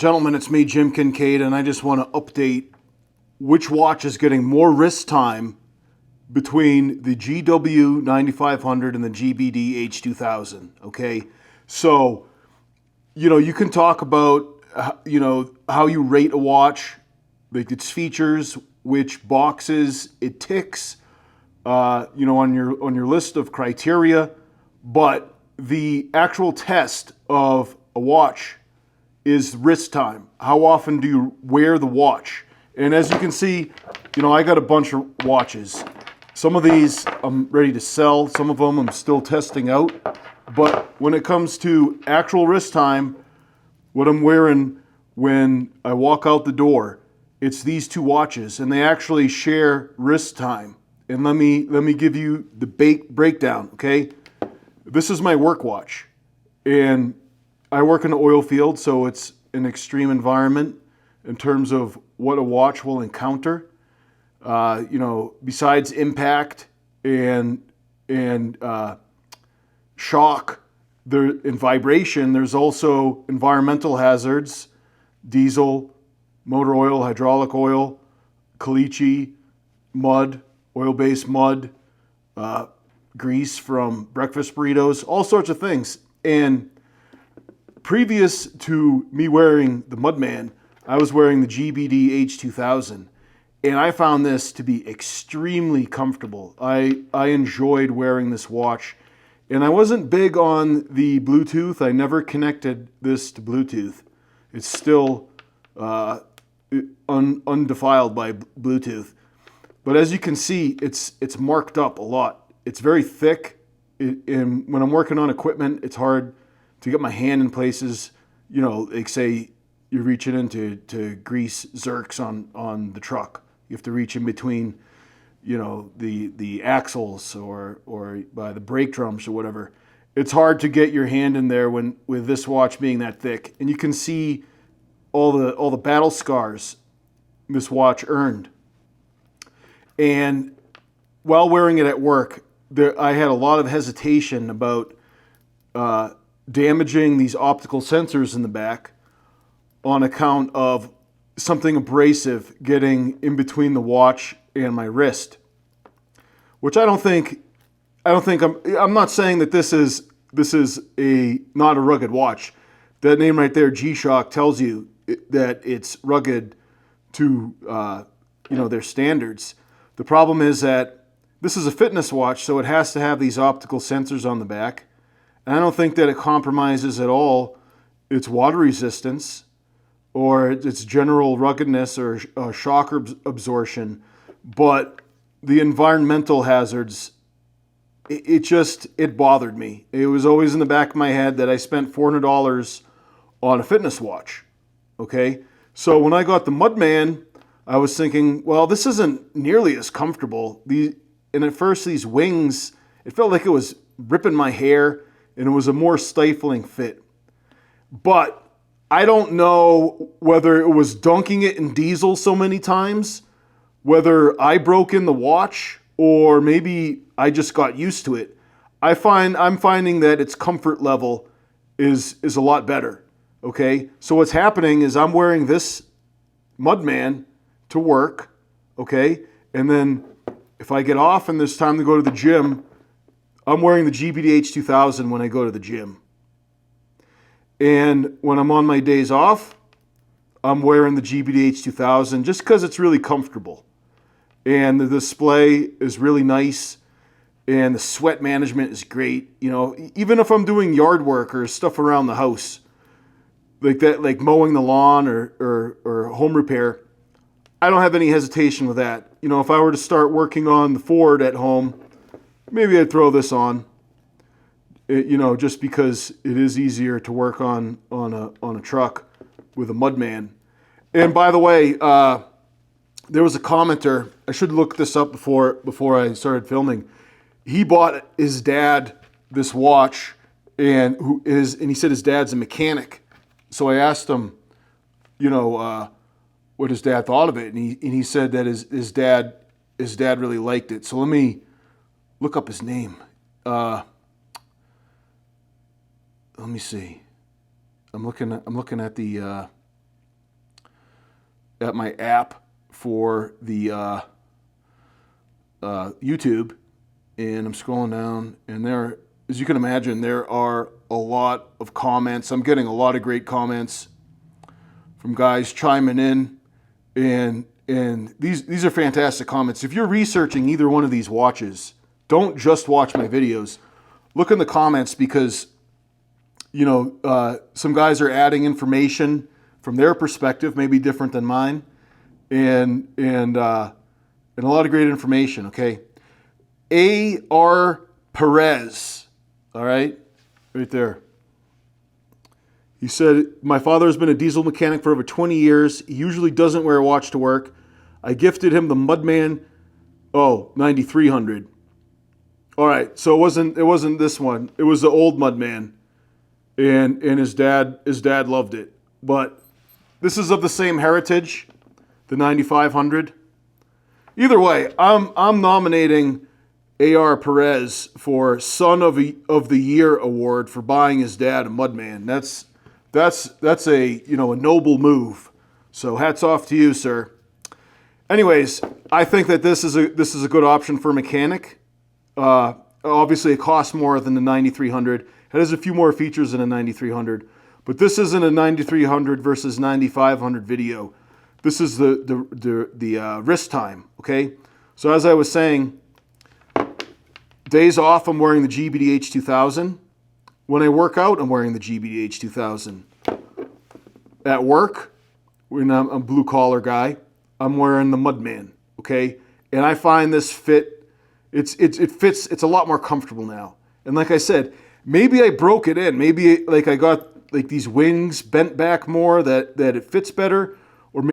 Gentlemen, it's me, Jim Kincaid, and I just want to update which watch is getting more wrist time between the GW-9500 and the GBD-H2000, okay? So, you can talk about, how you rate a watch, like its features, which boxes it ticks, on your list of criteria, but the actual test of a watch is wrist time. How often do you wear the watch? And as you can see, I got a bunch of watches. Some of these I'm ready to sell. Some of them I'm still testing out. But when it comes to actual wrist time, what I'm wearing when I walk out the door, it's these two watches, and they actually share wrist time. And let me give you the breakdown, okay? This is my work watch, and I work in the oil field, so it's an extreme environment in terms of what a watch will encounter. Besides impact and shock and vibration, there's also environmental hazards, diesel, motor oil, hydraulic oil, caliche, mud, oil-based mud, grease from breakfast burritos, all sorts of things. And previous to me wearing the Mudman, I was wearing the GBD-H2000, and I found this to be extremely comfortable. I enjoyed wearing this watch, and I wasn't big on the Bluetooth. I never connected this to Bluetooth. It's still undefiled by Bluetooth. But as you can see, it's marked up a lot. It's very thick, and when I'm working on equipment, it's hard to get my hand in places, like say you're reaching into to grease zerks on the truck. You have to reach in between, the axles or by the brake drums or whatever. It's hard to get your hand in there with this watch being that thick. And you can see all the battle scars this watch earned. And while wearing it at work, I had a lot of hesitation about damaging these optical sensors in the back on account of something abrasive getting in between the watch and my wrist, which I'm not saying that this is not a rugged watch. That name right there, G-Shock, tells you that it's rugged to their standards. The problem is that this is a fitness watch, so it has to have these optical sensors on the back. And I don't think that it compromises at all its water resistance or its general ruggedness or shock absorption. But the environmental hazards, it bothered me. It was always in the back of my head that I spent $400 on a fitness watch, okay? So when I got the Mudman, I was thinking, well, this isn't nearly as comfortable. And at first, these wings, it felt like it was ripping my hair, and it was a more stifling fit. But I don't know whether it was dunking it in diesel so many times, whether I broke in the watch, or maybe I just got used to it. I'm finding that its comfort level is a lot better, okay? So what's happening is I'm wearing this Mudman to work, okay? And then if I get off and there's time to go to the gym, I'm wearing the GBD-H2000 when I go to the gym. And when I'm on my days off, I'm wearing the GBD-H2000 just because it's really comfortable. And the display is really nice, and the sweat management is great. Even if I'm doing yard work or stuff around the house, like that, like mowing the lawn or home repair, I don't have any hesitation with that. If I were to start working on the Ford at home, maybe I'd throw this on. Just because it is easier to work on a truck with a Mudman. And by the way, there was a commenter. I should look this up before I started filming. He bought his dad this watch, and he said his dad's a mechanic. So I asked him, what his dad thought of it, and he said that his dad really liked it. So let me look up his name. Let me see. I'm looking at the at my app for the YouTube, and I'm scrolling down, and there, as you can imagine, there are a lot of comments. I'm getting a lot of great comments from guys chiming in, and these are fantastic comments. If you're researching either one of these watches, don't just watch my videos. Look in the comments, because you know, some guys are adding information from their perspective, maybe different than mine, and a lot of great information. Okay, A.R. Perez, all right there. He said, my father has been a diesel mechanic for over 20 years. He usually doesn't wear a watch to work. I gifted him the Mudman 9300. All right, so it wasn't this one. It was the old Mudman, and his dad loved it. But this is of the same heritage, the 9500. Either way, I'm nominating A.R. Perez for Son of the Year award for buying his dad a Mudman. That's a, you know, a noble move. So hats off to you, sir. Anyways, I think that this is a good option for a mechanic. Obviously, it costs more than the 9300. It has a few more features than a 9300, but this isn't a 9300 versus 9500 video. This is the wrist time. Okay, so as I was saying, days off, I'm wearing the GBD-H2000. When I work out, I'm wearing the GBD-H2000. At work, when I'm a blue-collar guy, I'm wearing the Mudman, okay? And I find this fit, it fits, it's a lot more comfortable now. And like I said, maybe I broke it in. Maybe like I got like these wings bent back more, that it fits better.